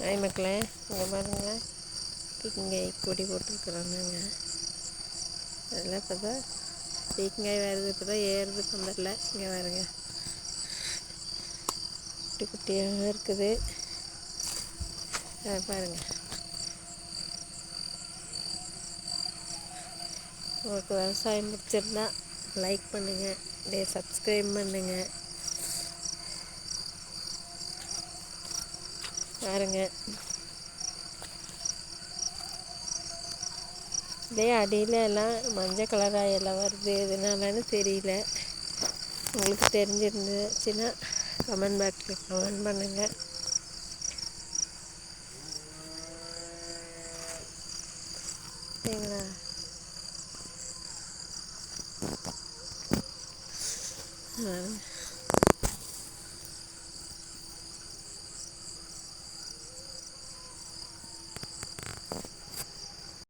Hi மக்களே, இங்கே பாருங்கள், பீக்கங்காய் கொடி போட்டிருக்குறானுங்க. அதெல்லாம் இப்போ தான் பீக்கங்காய் வருது, இப்போ தான் ஏறுது பந்தரில். இங்கே பாருங்க, குட்டி குட்டியாக இருக்குது. பாருங்கள், உங்களுக்கு விவசாயம் பிடிச்சிருந்தா லைக் பண்ணுங்கள், அப்படியே சப்ஸ்கிரைப் பண்ணுங்கள். பாருங்கள், அப்படியே அடியில் எல்லாம் மஞ்சள் கலராக எல்லாம் வருது. எதுனாலன்னு தெரியல. உங்களுக்கு தெரிஞ்சிருந்துச்சுன்னா கமெண்ட் பாக்ஸில் கமெண்ட் பண்ணுங்கள். சரிங்களா?